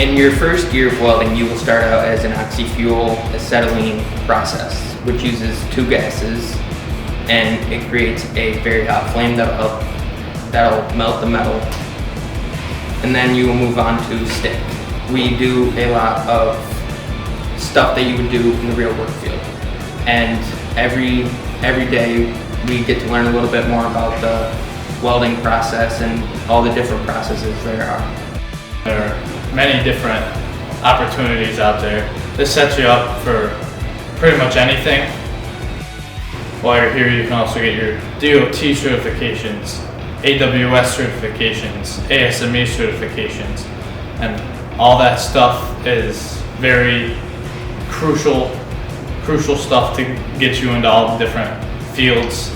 In your first year of welding, you will start out as an oxy-fuel acetylene process, which uses two gases, and it creates a very hot flame that'll melt the metal. And then you will move on to stick. We do a lot of stuff that you would do in the real work field. And every day we get to learn a little bit more about the welding process and all the different processes there are. There are many different opportunities out there. This sets you up for pretty much anything. While you're here, you can also get your DOT certifications, AWS certifications, ASME certifications, and all that stuff is very crucial stuff to get you into all the different fields